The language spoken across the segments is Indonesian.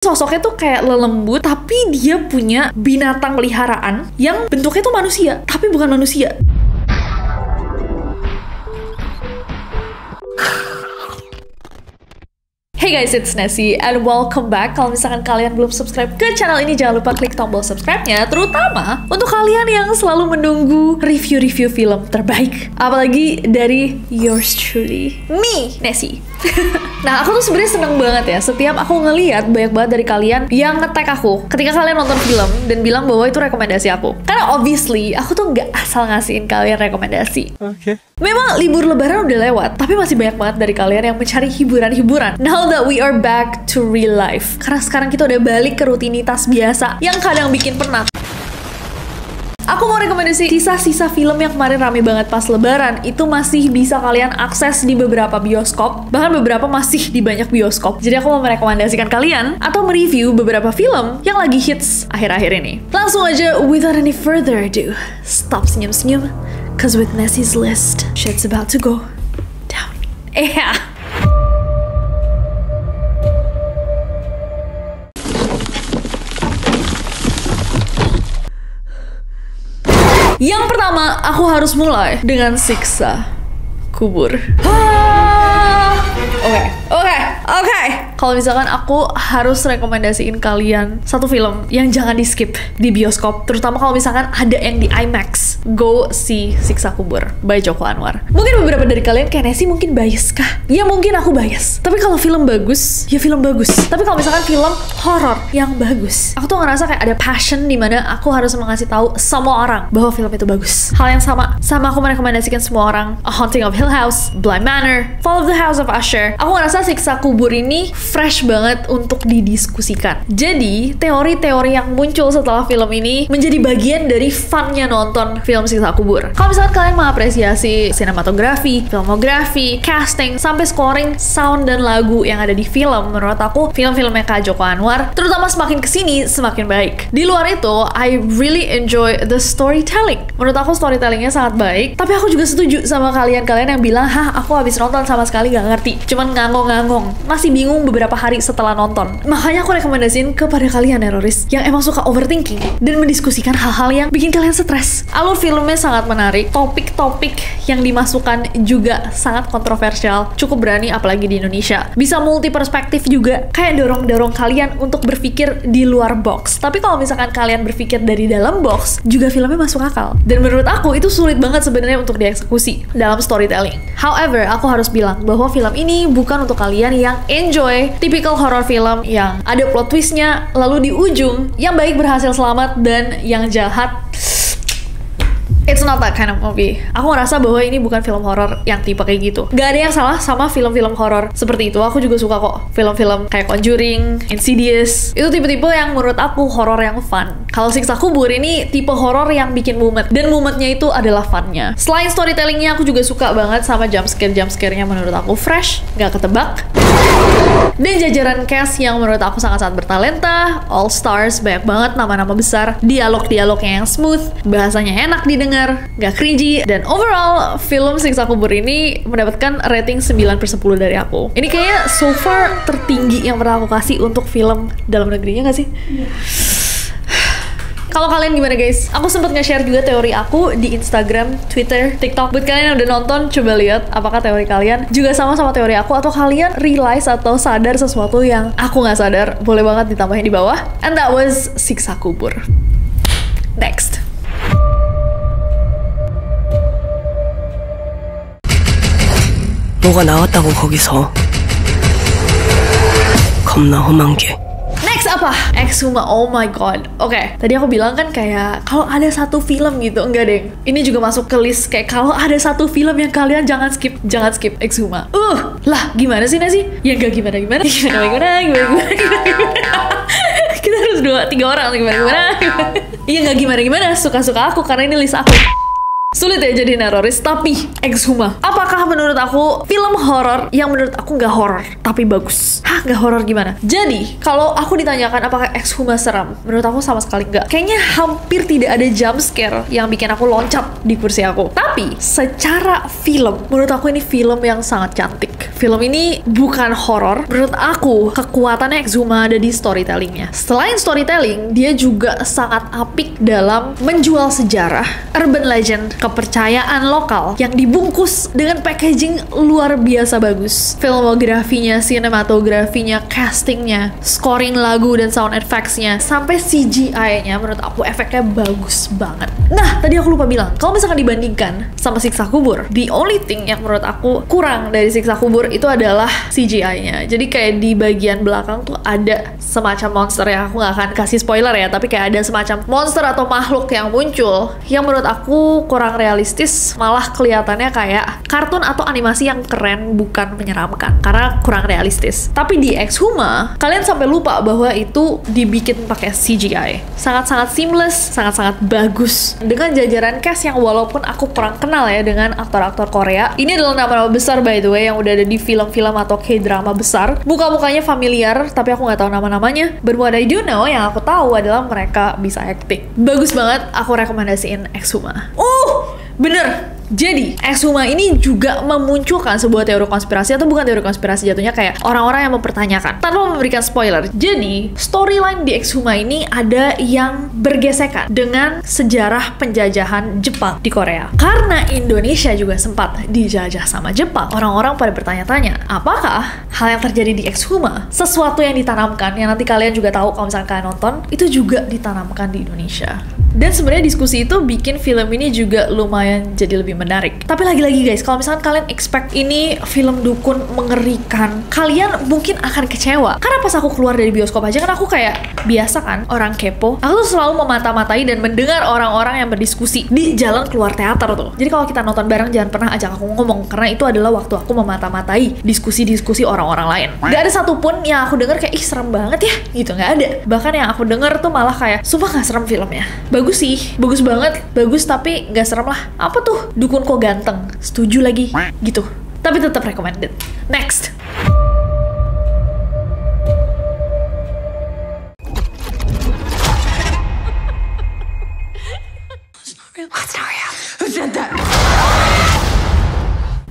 Sosoknya tuh kayak lelembut, tapi dia punya binatang peliharaan yang bentuknya tuh manusia, tapi bukan manusia. Hey guys, it's Nessie and welcome back. Kalau misalkan kalian belum subscribe ke channel ini, jangan lupa klik tombol subscribe-nya, terutama untuk kalian yang selalu menunggu review-review film terbaik, apalagi dari yours truly, me, Nessie. Nah, aku tuh sebenarnya seneng banget ya setiap aku ngeliat banyak banget dari kalian yang nge-tag aku ketika kalian nonton film dan bilang bahwa itu rekomendasi aku. Karena obviously aku tuh nggak asal ngasihin kalian rekomendasi. Oke. Memang libur lebaran udah lewat, tapi masih banyak banget dari kalian yang mencari hiburan-hiburan. Now that we are back to real life, karena sekarang kita udah balik ke rutinitas biasa yang kadang bikin penat. Aku mau rekomendasi sisa-sisa film yang kemarin rame banget pas lebaran. Itu masih bisa kalian akses di beberapa bioskop, bahkan beberapa masih di banyak bioskop. Jadi aku mau merekomendasikan kalian atau mereview beberapa film yang lagi hits akhir-akhir ini. Langsung aja, without any further ado, stop senyum-senyum, cause with Nessie's list, shit's about to go down. Yang pertama, aku harus mulai dengan Siksa Kubur. Oke. Kalau misalkan aku harus rekomendasiin kalian satu film yang jangan di skip di bioskop, terutama kalau misalkan ada yang di IMAX, go see Siksa Kubur by Joko Anwar. Mungkin beberapa dari kalian kayak Nessie mungkin bias kah? Ya mungkin aku bias. Tapi kalau film bagus, ya film bagus. Tapi kalau misalkan film horor yang bagus, aku tuh ngerasa kayak ada passion di mana aku harus mengasih tahu semua orang bahwa film itu bagus. Hal yang sama aku merekomendasikan semua orang A Haunting of Hill House, Bly Manor, Fall of the House of Usher. Aku ngerasa Siksa Kubur ini fresh banget untuk didiskusikan. Jadi, teori-teori yang muncul setelah film ini menjadi bagian dari funnya nonton film Siksa Kubur. Kalau misalnya kalian mengapresiasi sinematografi, filmografi, casting, sampai scoring, sound, dan lagu yang ada di film, menurut aku, film-filmnya Kak Joko Anwar, terutama semakin kesini, semakin baik. Di luar itu, I really enjoy the storytelling. Menurut aku, storytellingnya sangat baik, tapi aku juga setuju sama kalian-kalian yang bilang, aku habis nonton sama sekali gak ngerti, cuman ngangong-ngangong, masih bingung beberapa hari setelah nonton. Makanya aku rekomendasiin kepada kalian teroris yang emang suka overthinking dan mendiskusikan hal-hal yang bikin kalian stres. Alur filmnya sangat menarik, topik-topik yang dimasukkan juga sangat kontroversial, cukup berani apalagi di Indonesia. Bisa multi perspektif juga, kayak dorong-dorong kalian untuk berpikir di luar box. Tapi kalau misalkan kalian berpikir dari dalam box, juga filmnya masuk akal. Dan menurut aku itu sulit banget sebenarnya untuk dieksekusi dalam storytelling. However, aku harus bilang bahwa film ini bukan untuk kalian yang enjoy typical horror film yang ada plot twistnya, lalu di ujung yang baik berhasil selamat dan yang jahat, it's not that kind of movie. Aku ngerasa bahwa ini bukan film horor yang tipe kayak gitu. Gak ada yang salah sama film-film horor seperti itu. Aku juga suka kok film-film kayak Conjuring, Insidious. Itu tipe-tipe yang menurut aku horor yang fun. Kalau Siksa Kubur ini tipe horor yang bikin mumet, dan mumetnya itu adalah funnya. Selain storytellingnya, aku juga suka banget sama jumpscare-nya menurut aku fresh, gak ketebak. Dan jajaran cast yang menurut aku sangat-sangat bertalenta, all stars, banyak banget nama-nama besar, dialog-dialognya yang smooth, bahasanya enak didengar, gak cringy, dan overall film Siksa Kubur ini mendapatkan rating 9/10 dari aku. Ini kayaknya so far tertinggi yang pernah aku kasih untuk film dalam negerinya gak sih? Kalau kalian gimana guys? Aku sempat nge-share juga teori aku di Instagram, Twitter, TikTok. Buat kalian yang udah nonton, coba lihat apakah teori kalian juga sama teori aku, atau kalian realize atau sadar sesuatu yang aku nggak sadar. Boleh banget ditambahin di bawah. And that was Siksa Kubur. Next. 뭐가 나왔다고 거기서 겁나 험한 게. Next apa? Exhuma, oh my god. Oke, tadi aku bilang kan kayak kalau ada satu film gitu, enggak deng. Ini juga masuk ke list kayak kalau ada satu film yang kalian jangan skip Exhuma. Lah gimana sih Nasi? Ya enggak gimana. Kita harus 2-3 orang gimana. Iya enggak gimana. Suka-suka aku karena ini list aku. Sulit ya jadi neroris, tapi Exhuma, apakah menurut aku film horor yang menurut aku nggak horor tapi bagus? Nggak horor gimana? Jadi kalau aku ditanyakan apakah Exhuma seram, menurut aku sama sekali nggak. Kayaknya hampir tidak ada jump scare yang bikin aku loncat di kursi aku. Tapi secara film, menurut aku ini film yang sangat cantik. film ini bukan horor. Menurut aku, kekuatannya Exhuma ada di storytellingnya. Selain storytelling, dia juga sangat apik dalam menjual sejarah, urban legend, kepercayaan lokal yang dibungkus dengan packaging luar biasa bagus. Filmografinya, sinematografinya, castingnya, scoring lagu dan sound effects-nya, sampai CGI-nya menurut aku efeknya bagus banget. Nah, tadi aku lupa bilang, kalau misalkan dibandingkan sama Siksa Kubur, the only thing yang menurut aku kurang dari Siksa Kubur itu adalah CGI-nya. Jadi kayak di bagian belakang tuh ada semacam monster yang aku gak akan kasih spoiler ya, tapi kayak ada semacam monster atau makhluk yang muncul yang menurut aku kurang realistis, malah kelihatannya kayak kartun atau animasi yang keren, bukan menyeramkan, karena kurang realistis. Tapi di Exhuma, kalian sampai lupa bahwa itu dibikin pakai CGI. Sangat-sangat seamless, sangat-sangat bagus. Dengan jajaran cast yang walaupun aku kurang kenal ya dengan aktor-aktor Korea, ini adalah nama-nama besar by the way yang udah ada di film-film atau K-drama besar. Muka-mukanya familiar, tapi aku nggak tahu nama-namanya. But what I do know, yang aku tahu adalah mereka bisa acting. Bagus banget, aku rekomendasiin Exhuma. Bener! Jadi, Exhuma ini juga memunculkan sebuah teori konspirasi, atau bukan teori konspirasi, jatuhnya kayak orang-orang yang mempertanyakan tanpa memberikan spoiler. Jadi, storyline di Exhuma ini ada yang bergesekan dengan sejarah penjajahan Jepang di Korea. Karena Indonesia juga sempat dijajah sama Jepang, orang-orang pada bertanya-tanya, apakah hal yang terjadi di Exhuma, sesuatu yang ditanamkan, yang nanti kalian juga tahu kalau misalnya kalian nonton, itu juga ditanamkan di Indonesia. Dan sebenarnya diskusi itu bikin film ini juga lumayan jadi lebih menarik. Tapi lagi-lagi guys, kalau misalkan kalian expect ini film dukun mengerikan, kalian mungkin akan kecewa. Karena pas aku keluar dari bioskop aja kan aku kayak biasa kan, orang kepo. Aku tuh selalu memata-matai dan mendengar orang-orang yang berdiskusi di jalan keluar teater tuh. Jadi kalau kita nonton bareng jangan pernah ajak aku ngomong, karena itu adalah waktu aku memata-matai diskusi-diskusi orang-orang lain. Gak ada satupun yang aku denger kayak ih serem banget ya gitu, gak ada. Bahkan yang aku denger tuh malah kayak sumpah gak serem filmnya. Bagus sih, bagus banget, bagus tapi gak serem lah. Apa tuh? Dukun kok ganteng. Setuju lagi, gitu. Tapi tetap recommended. Next.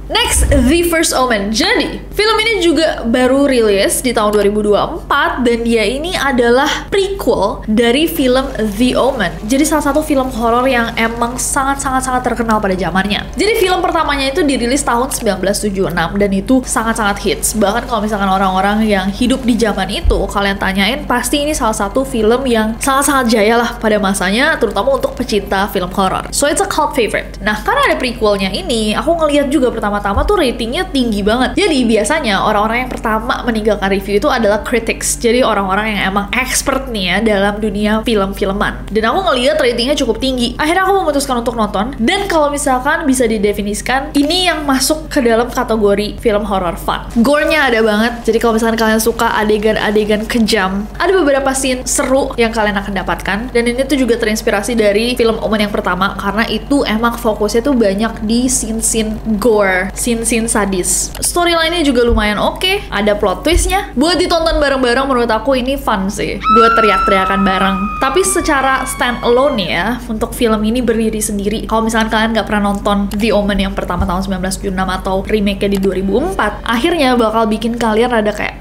Next, The First Omen. Jadi, film ini juga baru rilis di tahun 2024 dan dia ini adalah prequel dari film The Omen. Jadi salah satu film horor yang emang sangat-sangat terkenal pada zamannya. Jadi film pertamanya itu dirilis tahun 1976 dan itu sangat-sangat hits. Bahkan kalau misalkan orang-orang yang hidup di zaman itu kalian tanyain, pasti ini salah satu film yang sangat-sangat jaya lah pada masanya, terutama untuk pecinta film horor. So it's a cult favorite. Nah, karena ada prequelnya ini, aku ngeliat juga pertama-tama tuh ratingnya tinggi banget. Jadi biasanya orang-orang yang pertama meninggalkan review itu adalah critics. Jadi orang-orang yang emang expert nih ya dalam dunia film-filman. Dan aku ngeliat ratingnya cukup tinggi. Akhirnya aku memutuskan untuk nonton. Dan kalau misalkan bisa didefinisikan, ini yang masuk ke dalam kategori film horror fun. Gore-nya ada banget. Jadi kalau misalkan kalian suka adegan-adegan kejam, ada beberapa scene seru yang kalian akan dapatkan. Dan ini tuh juga terinspirasi dari film Omen yang pertama, karena itu emang fokusnya tuh banyak di scene-scene gore, scene-scene sadis. Storyline-nya juga lumayan oke, ada plot twist-nya. Buat ditonton bareng-bareng menurut aku ini fun sih, buat teriak-teriakan bareng. Tapi secara stand alone ya, untuk film ini berdiri sendiri. Kalau misalkan kalian nggak pernah nonton The Omen yang pertama tahun 1976 atau remake-nya di 2004, akhirnya bakal bikin kalian rada kayak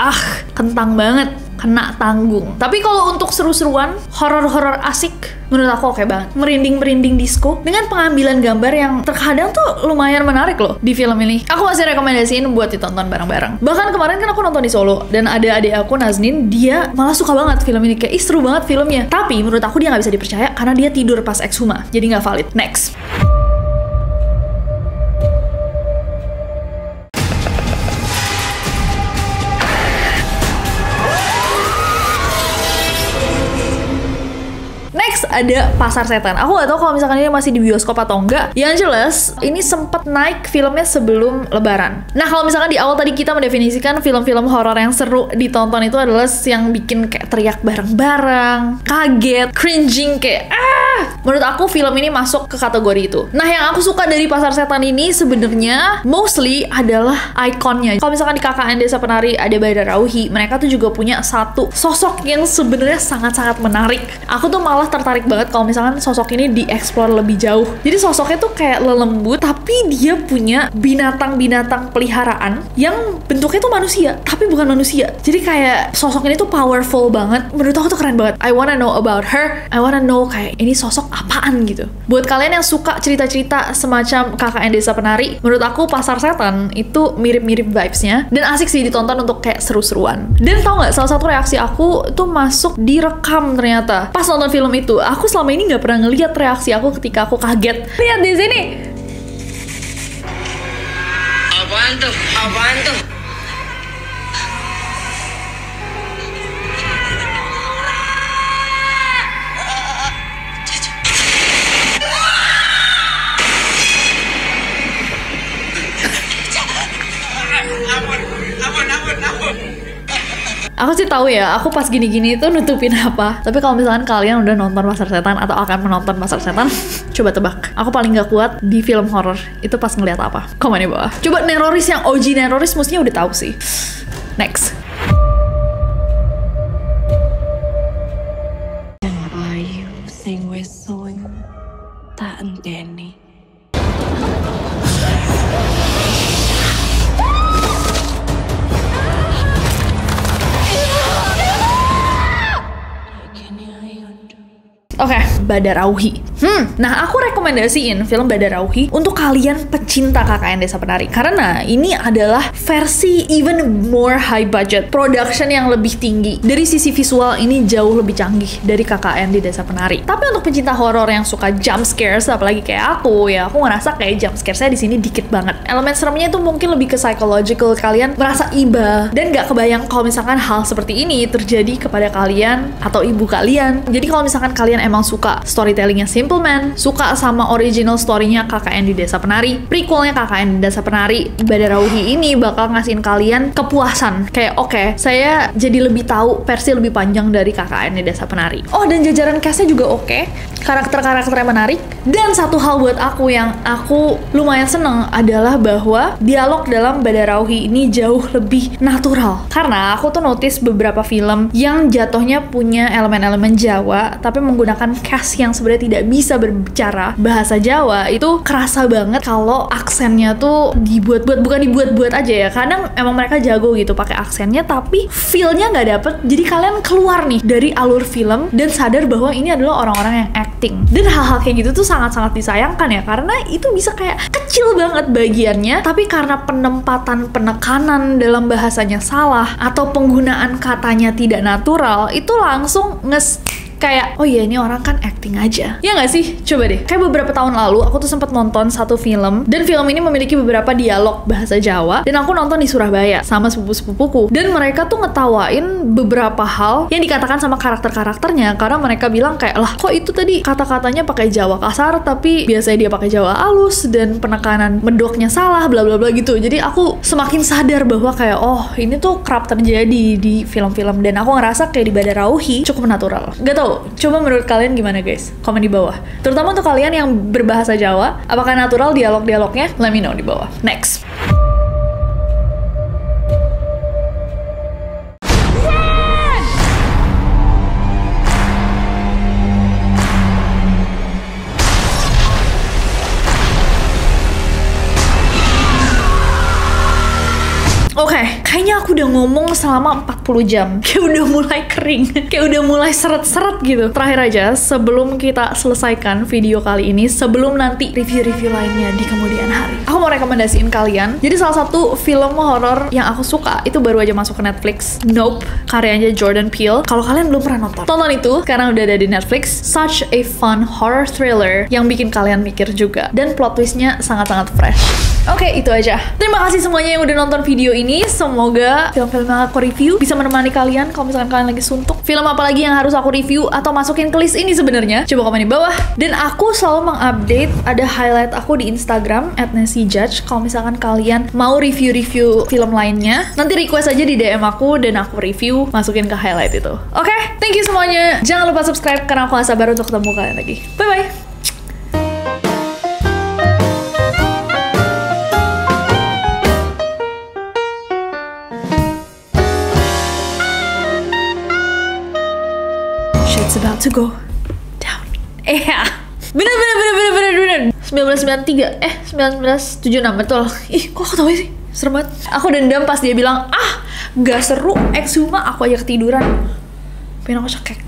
kentang banget, kena tanggung. Tapi kalau untuk seru-seruan, horor-horor asik, menurut aku oke banget. Merinding-merinding disco dengan pengambilan gambar yang terkadang tuh lumayan menarik loh di film ini. Aku masih rekomendasiin buat ditonton bareng-bareng. Bahkan kemarin kan aku nonton di Solo dan ada adik aku Naznin, dia malah suka banget film ini, kayak seru banget filmnya. Tapi menurut aku dia nggak bisa dipercaya karena dia tidur pas Exhuma, jadi nggak valid. Next. Ada Pasar Setan. Aku gak tahu kalau misalkan ini masih di bioskop atau enggak. Yang jelas, ini sempat naik filmnya sebelum Lebaran. Nah, kalau misalkan di awal tadi kita mendefinisikan film-film horor yang seru ditonton itu adalah yang bikin kayak teriak bareng-bareng, kaget, cringing, kayak menurut aku film ini masuk ke kategori itu. Nah, yang aku suka dari Pasar Setan ini sebenarnya mostly adalah ikonnya. Kalau misalkan di KKN Desa Penari ada Badar Rauhi, mereka tuh juga punya satu sosok yang sebenarnya sangat-sangat menarik. Aku tuh malah tertarik menarik banget kalau misalkan sosok ini dieksplor lebih jauh. Jadi sosoknya tuh kayak lelembut, tapi dia punya binatang-binatang peliharaan yang bentuknya tuh manusia, tapi bukan manusia. Jadi kayak sosok ini tuh powerful banget. Menurut aku tuh keren banget. I wanna know about her. I wanna know kayak ini sosok apaan gitu. Buat kalian yang suka cerita-cerita semacam KKN Desa Penari, menurut aku Pasar Setan itu mirip-mirip vibes-nya dan asik sih ditonton untuk kayak seru-seruan. Dan tau nggak, salah satu reaksi aku tuh masuk direkam ternyata pas nonton film itu. Aku selama ini nggak pernah ngeliat reaksi aku ketika aku kaget. Lihat di sini. Apaan tuh? Apaan tuh? Aku sih tahu ya, aku pas gini-gini itu nutupin apa. Tapi kalau misalkan kalian udah nonton Pasar Setan atau akan menonton Pasar Setan, coba tebak. Aku paling gak kuat di film horor itu pas ngeliat apa. Komen di bawah. Coba Neroris yang OG Neroris mestinya udah tahu sih. Next. Ayu sing wis suweng tak enteni. Oke, Badarauhi. Nah aku rekomendasiin film Badarauhi untuk kalian pecinta KKN Desa Penari. Karena ini adalah versi even more high budget. Production yang lebih tinggi. Dari sisi visual ini jauh lebih canggih dari KKN di Desa Penari. Tapi untuk pecinta horor yang suka jump scares, apalagi kayak aku ngerasa kayak jump scares-nya di sini dikit banget. Elemen seremnya itu mungkin lebih ke psychological. Kalian merasa iba dan gak kebayang kalau misalkan hal seperti ini terjadi kepada kalian atau ibu kalian. Jadi kalau misalkan kalian emang suka storytellingnya Simple Man, suka sama original story-nya KKN di Desa Penari, prequelnya KKN di Desa Penari, Badarauhi ini bakal ngasihin kalian kepuasan. Kayak oke, saya jadi lebih tahu versi lebih panjang dari KKN di Desa Penari. Oh, dan jajaran cast-nya juga oke. Karakter-karakternya menarik. Dan satu hal buat aku yang aku lumayan seneng adalah bahwa dialog dalam Badarauhi ini jauh lebih natural. Karena aku tuh notice beberapa film yang jatuhnya punya elemen-elemen Jawa, tapi menggunakan cast yang sebenarnya tidak bisa berbicara bahasa Jawa, itu kerasa banget kalau aksennya tuh dibuat-buat, bukan dibuat-buat aja ya. Kadang emang mereka jago gitu pakai aksennya, tapi feel-nya nggak dapet. Jadi kalian keluar nih dari alur film dan sadar bahwa ini adalah orang-orang yang acting. Dan hal-hal kayak gitu tuh sangat-sangat disayangkan ya, karena itu bisa kayak kecil banget bagiannya, tapi karena penempatan penekanan dalam bahasanya salah atau penggunaan katanya tidak natural, itu langsung kayak, oh iya ini orang kan acting aja. Ya nggak sih? Coba deh. Kayak beberapa tahun lalu aku tuh sempat nonton satu film, dan film ini memiliki beberapa dialog bahasa Jawa, dan aku nonton di Surabaya sama sepupu-sepupuku. Dan mereka tuh ngetawain beberapa hal yang dikatakan sama karakter-karakternya, karena mereka bilang kayak, lah kok itu tadi kata-katanya pakai Jawa kasar, tapi biasanya dia pakai Jawa halus, dan penekanan mendoknya salah, bla bla bla gitu. Jadi aku semakin sadar bahwa kayak, oh ini tuh kerap terjadi di film-film, dan aku ngerasa kayak di Badarauhi cukup natural. Gak tau, coba menurut kalian gimana guys? Komen di bawah. Terutama untuk kalian yang berbahasa Jawa, apakah natural dialog-dialognya? Let me know di bawah. Next. Oke, kayaknya aku udah ngomong selama 40 jam. Kayak udah mulai kering. Kayak udah mulai seret-seret gitu. Terakhir aja, sebelum kita selesaikan video kali ini, sebelum nanti review-review lainnya di kemudian hari, aku mau rekomendasiin kalian. Jadi salah satu film horor yang aku suka, itu baru aja masuk ke Netflix. Nope, karyanya Jordan Peele. Kalau kalian belum pernah nonton, tonton itu, karena udah ada di Netflix. Such a fun horror thriller yang bikin kalian mikir juga. Dan plot twistnya sangat-sangat fresh. Oke, itu aja. Terima kasih semuanya yang udah nonton video ini. Semoga film-film yang aku review bisa menemani kalian kalau misalkan kalian lagi suntuk. Film apa lagi yang harus aku review atau masukin ke list ini sebenarnya? Coba komen di bawah. Dan aku selalu mengupdate, ada highlight aku di Instagram @nancyjudge. Kalau misalkan kalian mau review-review film lainnya, nanti request aja di DM aku dan aku review, masukin ke highlight itu. Oke, thank you semuanya. Jangan lupa subscribe karena aku gak sabar untuk ketemu kalian lagi. Bye-bye. It's about to go down. Iya. Bener. 1993. 1976 betul. Ih, kok aku tahu sih? Serem banget. Aku dendam pas dia bilang, "Ah, gak seru Exhuma." Aku aja ketiduran. Pengen aku cekek.